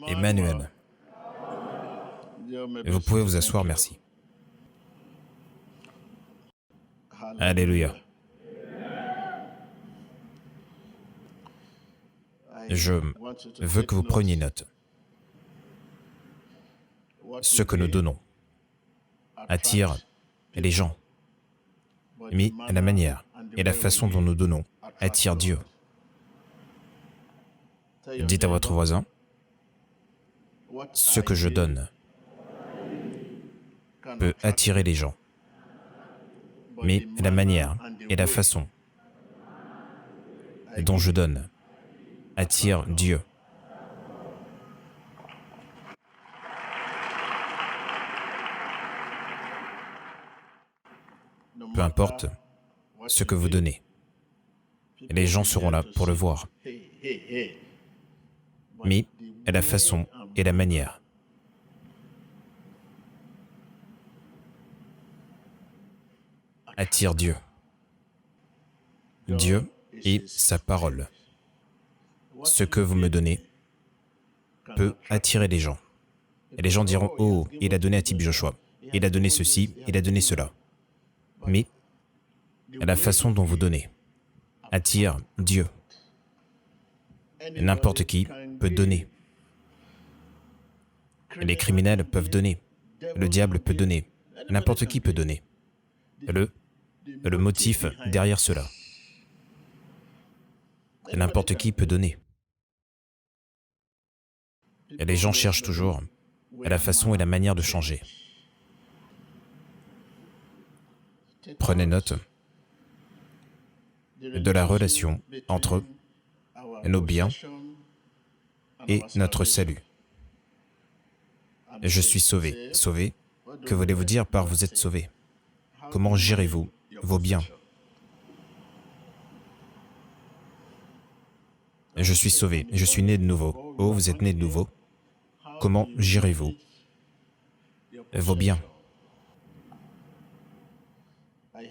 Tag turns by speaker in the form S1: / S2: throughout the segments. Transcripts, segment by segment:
S1: Emmanuel. Et vous pouvez vous asseoir, merci. Alléluia. Je veux que vous preniez note. Ce que nous donnons attire les gens, mais la manière et la façon dont nous donnons attire Dieu. Dites à votre voisin, ce que je donne peut attirer les gens, mais la manière et la façon dont je donne attire Dieu. Peu importe ce que vous donnez, les gens seront là pour le voir. Mais la façon et la manière attirent Dieu. Dieu et sa parole. Ce que vous me donnez peut attirer les gens. Et les gens diront, oh, il a donné à Tib Joshua, il a donné ceci, il a donné cela. Mais la façon dont vous donnez attire Dieu. N'importe qui peut donner. Les criminels peuvent donner. Le diable peut donner. N'importe qui peut donner. Le motif derrière cela. N'importe qui peut donner. Et les gens cherchent toujours la façon et la manière de changer. Prenez note de la relation entre nos biens et notre salut. Je suis sauvé. Sauvé, que voulez-vous dire par vous êtes sauvé? Comment gérez-vous vos biens? Je suis sauvé, je suis né de nouveau. Oh, vous êtes né de nouveau. Comment gérez-vous vos biens?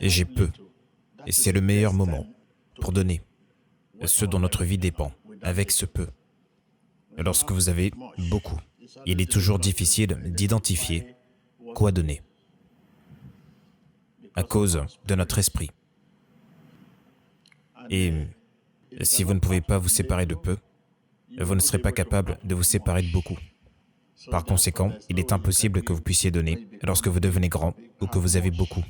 S1: Et j'ai peu. Et c'est le meilleur moment pour donner ce dont notre vie dépend, avec ce peu. Lorsque vous avez beaucoup, il est toujours difficile d'identifier quoi donner à cause de notre esprit. Et si vous ne pouvez pas vous séparer de peu, vous ne serez pas capable de vous séparer de beaucoup. Par conséquent, il est impossible que vous puissiez donner lorsque vous devenez grand ou que vous avez beaucoup,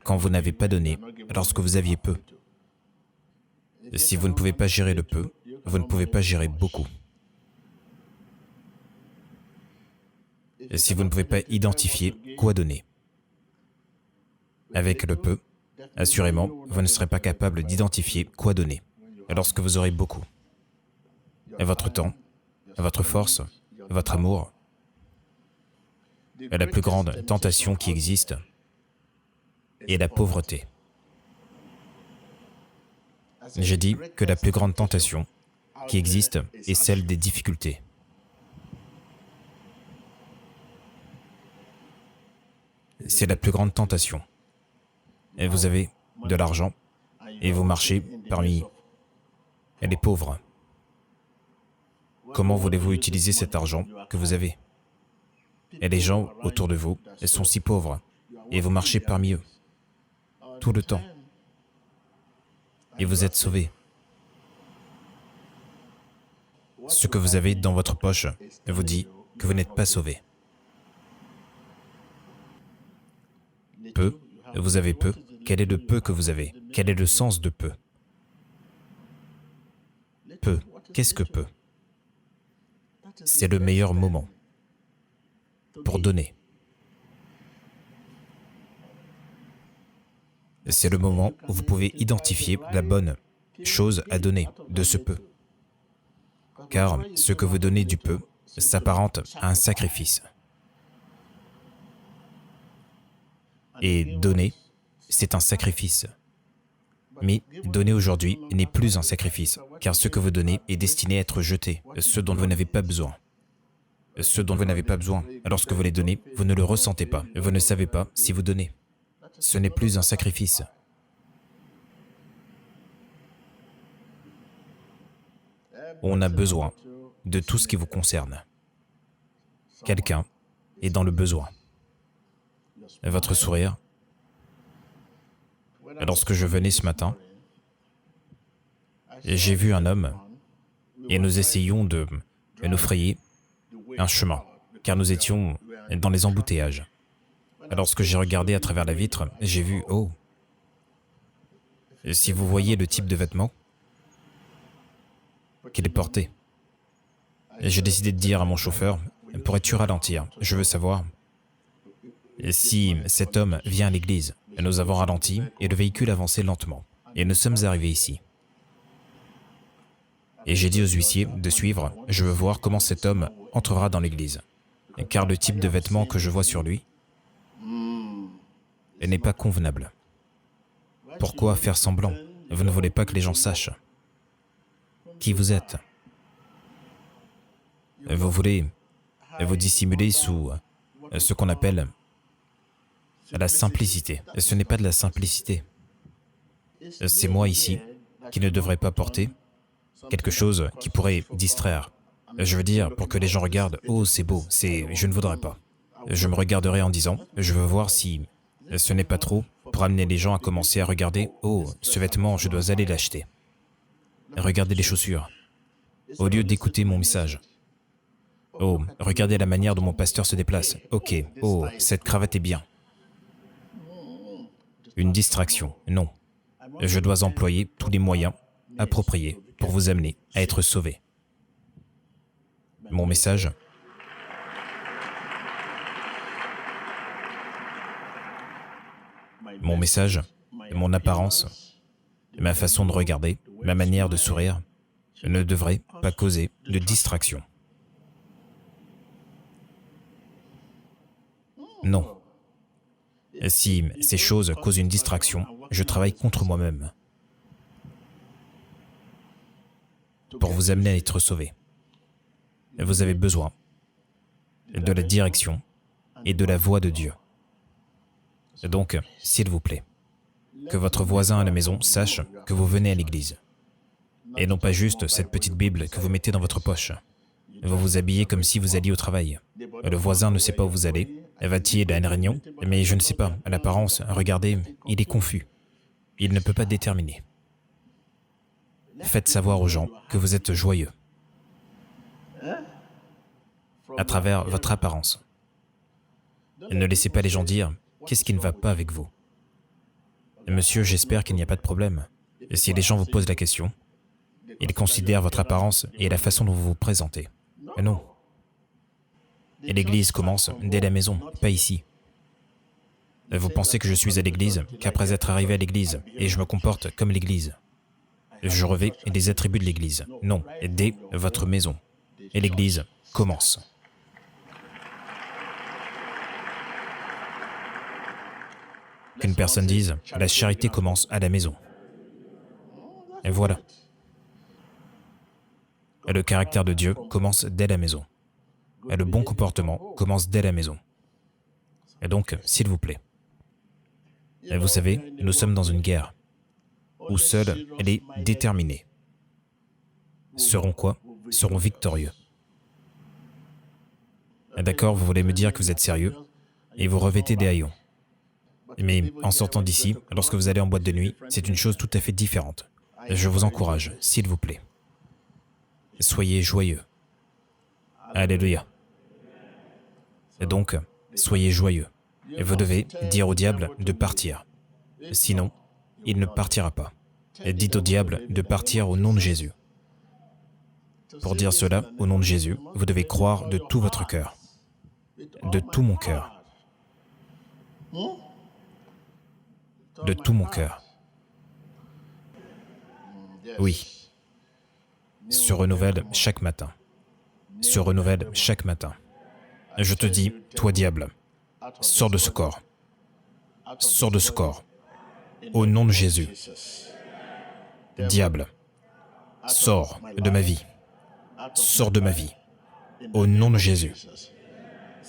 S1: quand vous n'avez pas donné lorsque vous aviez peu. Si vous ne pouvez pas gérer le peu, vous ne pouvez pas gérer beaucoup. Si vous ne pouvez pas identifier quoi donner avec le peu, assurément, vous ne serez pas capable d'identifier quoi donner lorsque vous aurez beaucoup. Votre temps, votre force, votre amour, la plus grande tentation qui existe est la pauvreté. J'ai dit que la plus grande tentation qui existe est celle des difficultés. C'est la plus grande tentation. Et vous avez de l'argent et vous marchez parmi les pauvres. Comment voulez-vous utiliser cet argent que vous avez? Et les gens autour de vous sont si pauvres et vous marchez parmi eux tout le temps. Et vous êtes sauvés. Ce que vous avez dans votre poche vous dit que vous n'êtes pas sauvé. Peu, vous avez peu. Quel est le peu que vous avez? Quel est le sens de peu? Peu, qu'est-ce que peu? C'est le meilleur moment pour donner. C'est le moment où vous pouvez identifier la bonne chose à donner de ce peu. Car ce que vous donnez du peu s'apparente à un sacrifice. Et donner, c'est un sacrifice. Mais donner aujourd'hui n'est plus un sacrifice, car ce que vous donnez est destiné à être jeté, ce dont vous n'avez pas besoin. Ce dont vous n'avez pas besoin. Lorsque vous les donnez, vous ne le ressentez pas. Vous ne savez pas si vous donnez. Ce n'est plus un sacrifice. On a besoin de tout ce qui vous concerne. quelqu'un est dans le besoin. Votre sourire. Lorsque je venais ce matin, j'ai vu un homme et nous essayions de nous frayer un chemin, car nous étions dans les embouteillages. Lorsque j'ai regardé à travers la vitre, j'ai vu, oh, si vous voyez le type de vêtements qu'il portait. J'ai décidé de dire à mon chauffeur, pourrais-tu ralentir? Je veux savoir si cet homme vient à l'église. Nous avons ralenti et le véhicule avançait lentement. Et nous sommes arrivés ici. Et j'ai dit aux huissiers de suivre, je veux voir comment cet homme entrera dans l'église. Car le type de vêtements que je vois sur lui n'est pas convenable. Pourquoi faire semblant? Vous ne voulez pas que les gens sachent qui vous êtes. Vous voulez vous dissimuler sous ce qu'on appelle la simplicité. Ce n'est pas de la simplicité. C'est moi ici qui ne devrais pas porter quelque chose qui pourrait distraire. Je veux dire, pour que les gens regardent, oh c'est beau, je ne voudrais pas. Je me regarderai en disant, je veux voir si ce n'est pas trop pour amener les gens à commencer à regarder, oh ce vêtement, je dois aller l'acheter. Regardez les chaussures, au lieu d'écouter mon message. Oh, regardez la manière dont mon pasteur se déplace. Ok, oh, cette cravate est bien. Une distraction, non. Je dois employer tous les moyens appropriés pour vous amener à être sauvés. Mon message, mon apparence, ma façon de regarder, ma manière de sourire, ne devrait pas causer de distraction. Non. Si ces choses causent une distraction, je travaille contre moi-même pour vous amener à être sauvé. Vous avez besoin de la direction et de la voix de Dieu. Donc, s'il vous plaît, que votre voisin à la maison sache que vous venez à l'église. Et non pas juste cette petite Bible que vous mettez dans votre poche. Vous vous habillez comme si vous alliez au travail. Le voisin ne sait pas où vous allez. Va-t-il à une réunion? Mais je ne sais pas. À l'apparence, regardez, il est confus. Il ne peut pas déterminer. Faites savoir aux gens que vous êtes joyeux à travers votre apparence. Ne laissez pas les gens dire « Qu'est-ce qui ne va pas avec vous ?» Monsieur, j'espère qu'il n'y a pas de problème. Et si les gens vous posent la question, ils considèrent votre apparence et la façon dont vous vous présentez. Mais non. Et l'église commence dès la maison, pas ici. Vous pensez que je suis à l'église qu'après être arrivé à l'église et je me comporte comme l'église. Je revêt les attributs de l'église. Non, dès votre maison. Et l'église commence. Qu'une personne dise, la charité commence à la maison. Et voilà. Et le caractère de Dieu commence dès la maison. Et le bon comportement commence dès la maison. Et donc, s'il vous plaît. Et vous savez, nous sommes dans une guerre où seule les déterminés seront quoi? Seront victorieux. D'accord, vous voulez me dire que vous êtes sérieux et vous revêtez des haillons. Mais en sortant d'ici, lorsque vous allez en boîte de nuit, c'est une chose tout à fait différente. Je vous encourage, s'il vous plaît. Soyez joyeux. Alléluia. Et donc, soyez joyeux. Et vous devez dire au diable de partir. Sinon, il ne partira pas. Et dites au diable de partir au nom de Jésus. Pour dire cela, au nom de Jésus, vous devez croire de tout votre cœur. De tout mon cœur. De tout mon cœur. Oui. Se renouvelle chaque matin. Se renouvelle chaque matin. Je te dis, toi diable, sors de ce corps. Sors de ce corps. Au nom de Jésus. Diable, sors de ma vie. Sors de ma vie. Au nom de Jésus.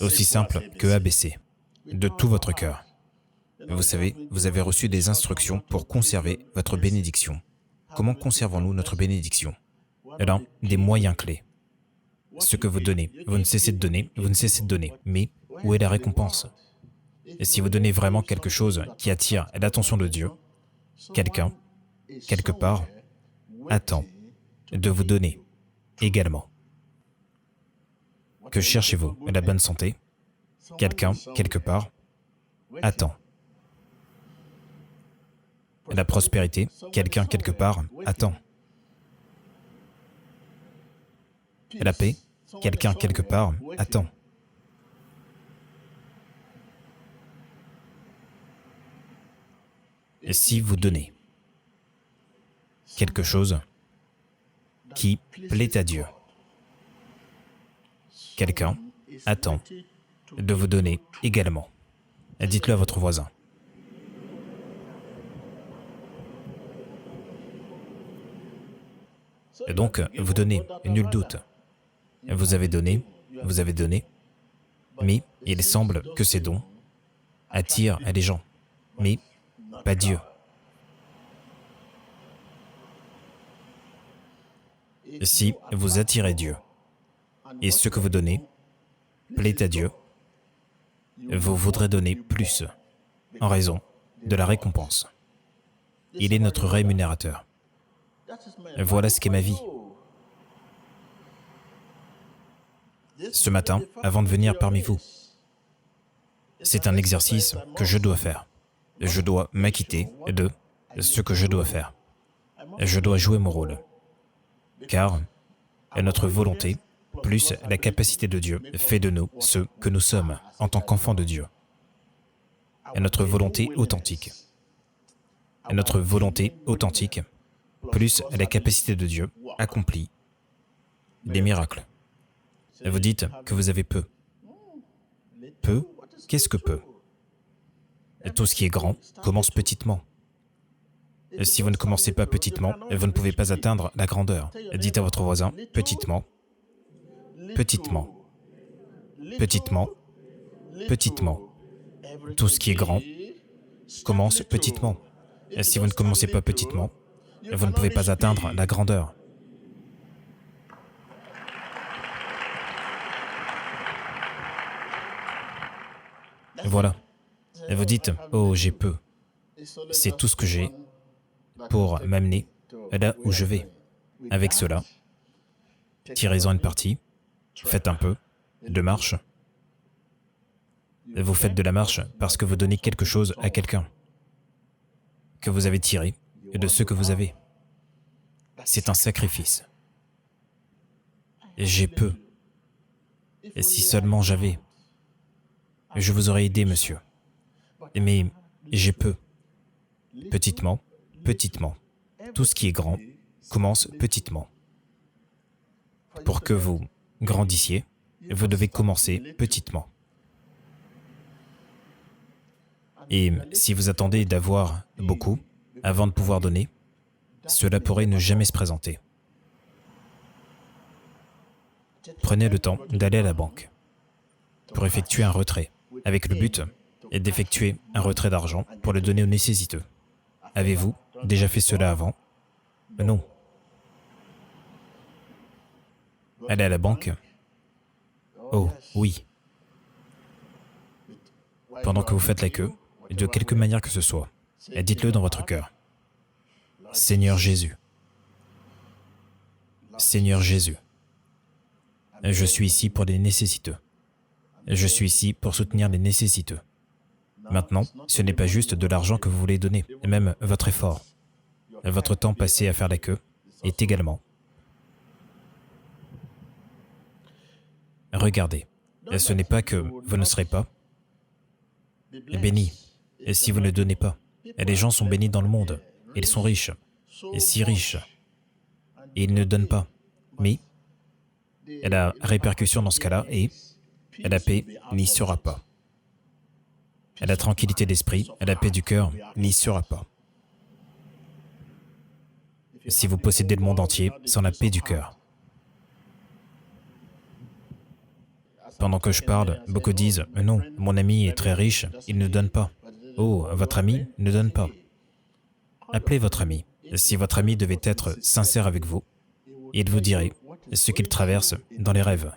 S1: Aussi simple que ABC. De tout votre cœur. Vous savez, vous avez reçu des instructions pour conserver votre bénédiction. Comment conservons-nous notre bénédiction? L'un des moyens clés ce que vous donnez, vous ne cessez de donner, vous ne cessez de donner. Mais où est la récompense? Et si vous donnez vraiment quelque chose qui attire l'attention de Dieu, quelqu'un, quelque part, attend de vous donner également. Que cherchez-vous? La bonne santé? Quelqu'un, quelque part, attend. La prospérité? Quelqu'un, quelque part, attend. La paix? Quelqu'un, quelque part, attend. Et si vous donnez quelque chose qui plaît à Dieu, quelqu'un attend de vous donner également. Dites-le à votre voisin. Et donc, vous donnez, nul doute. Vous avez donné, mais il semble que ces dons attirent les gens, mais pas Dieu. Si vous attirez Dieu, et ce que vous donnez plaît à Dieu, vous voudrez donner plus en raison de la récompense. Il est notre rémunérateur. Voilà ce qu'est ma vie. Ce matin, avant de venir parmi vous, c'est un exercice que je dois faire. Je dois m'acquitter de ce que je dois faire. Je dois jouer mon rôle. Car notre volonté, plus la capacité de Dieu, fait de nous ce que nous sommes en tant qu'enfants de Dieu. Et notre volonté authentique. Et notre volonté authentique, plus la capacité de Dieu, accomplit des miracles. Et vous dites que vous avez peu. Peu? Qu'est-ce que peu? Tout ce qui est grand commence petitement. Si vous ne commencez pas petitement, vous ne pouvez pas atteindre la grandeur. Dites à votre voisin, petitement, petitement, petitement, petitement. Tout ce qui est grand commence petitement. Si vous ne commencez pas petitement, vous ne pouvez pas atteindre la grandeur. Voilà. Et vous dites, oh, j'ai peu. C'est tout ce que j'ai pour m'amener là où je vais. Avec cela, tirez-en une partie, faites un peu de marche. Vous faites de la marche parce que vous donnez quelque chose à quelqu'un que vous avez tiré de ce que vous avez. C'est un sacrifice. J'ai peu. Et si seulement j'avais, je vous aurais aidé, monsieur. Mais j'ai peu. Petitement, petitement. Tout ce qui est grand commence petitement. Pour que vous grandissiez, vous devez commencer petitement. Et si vous attendez d'avoir beaucoup avant de pouvoir donner, cela pourrait ne jamais se présenter. Prenez le temps d'aller à la banque pour effectuer un retrait, avec le but d'effectuer un retrait d'argent pour le donner aux nécessiteux. Avez-vous déjà fait cela avant? Non. Allez à la banque? Oh, oui. Pendant que vous faites la queue, de quelque manière que ce soit, dites-le dans votre cœur. Seigneur Jésus, Seigneur Jésus, je suis ici pour les nécessiteux. Je suis ici pour soutenir les nécessiteux. Maintenant, ce n'est pas juste de l'argent que vous voulez donner, même votre effort. Votre temps passé à faire la queue est également. Regardez, ce n'est pas que vous ne serez pas bénis si vous ne donnez pas. Les gens sont bénis dans le monde, ils sont riches, et si riches, et ils ne donnent pas. Mais la répercussion dans ce cas-là est la paix n'y sera pas. La tranquillité d'esprit, la paix du cœur n'y sera pas. Si vous possédez le monde entier sans la paix du cœur. Pendant que je parle, beaucoup disent « Non, mon ami est très riche, il ne donne pas. » Oh, votre ami ne donne pas. Appelez votre ami. Si votre ami devait être sincère avec vous, il vous dirait ce qu'il traverse dans les rêves.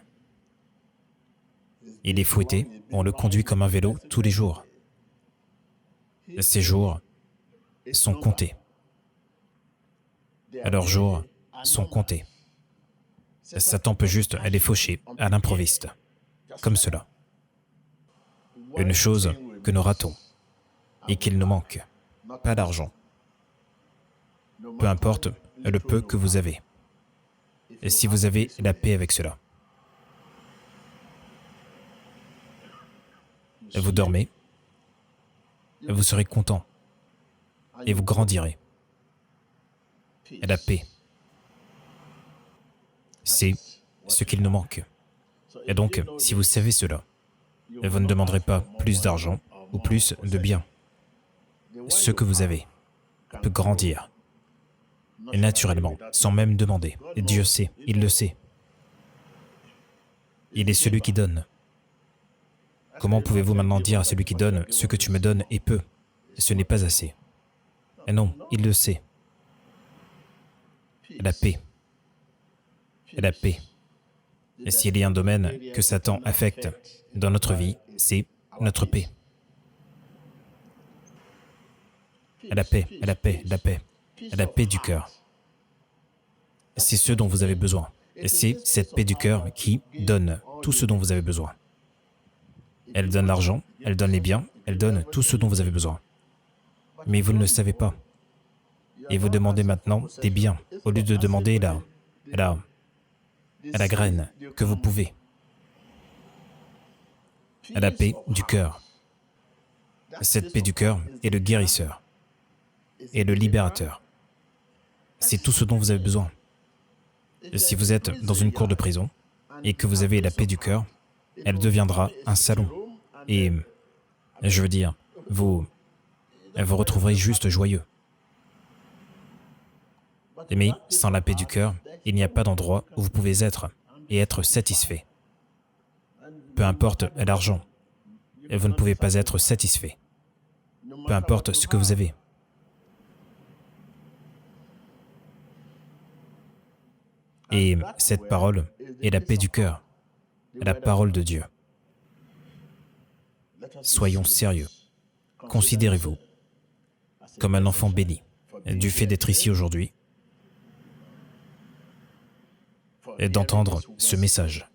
S1: Il est fouetté, on le conduit comme un vélo tous les jours. Ces jours sont comptés. Leurs jours sont comptés. Satan peut juste les faucher à l'improviste, comme cela. Une chose que nous ratons et qu'il nous manque, pas d'argent. Peu importe le peu que vous avez. Et si vous avez la paix avec cela, vous dormez, vous serez content et vous grandirez. La paix, c'est ce qu'il nous manque. Et donc, si vous savez cela, vous ne demanderez pas plus d'argent ou plus de biens. Ce que vous avez peut grandir. Et naturellement, sans même demander. Dieu sait, il le sait. Il est celui qui donne. Comment pouvez-vous maintenant dire à celui qui donne, ce que tu me donnes est peu, ce n'est pas assez? Et non, il le sait. La paix. La paix. Et s'il y a un domaine que Satan affecte dans notre vie, c'est notre paix. La paix, la paix, la paix. La paix du cœur. C'est ce dont vous avez besoin. Et c'est cette paix du cœur qui donne tout ce dont vous avez besoin. Elle donne l'argent, elle donne les biens, elle donne tout ce dont vous avez besoin. Mais vous ne le savez pas. Et vous demandez maintenant des biens, au lieu de demander la graine que vous pouvez. La paix du cœur. Cette paix du cœur est le guérisseur et le libérateur. C'est tout ce dont vous avez besoin. Si vous êtes dans une cour de prison et que vous avez la paix du cœur, elle deviendra un salon. Et, je veux dire, vous retrouverez juste joyeux. Mais sans la paix du cœur, il n'y a pas d'endroit où vous pouvez être et être satisfait. Peu importe l'argent, vous ne pouvez pas être satisfait. Peu importe ce que vous avez. Et cette parole est la paix du cœur, la parole de Dieu. Soyons sérieux. Considérez-vous comme un enfant béni du fait d'être ici aujourd'hui et d'entendre ce message.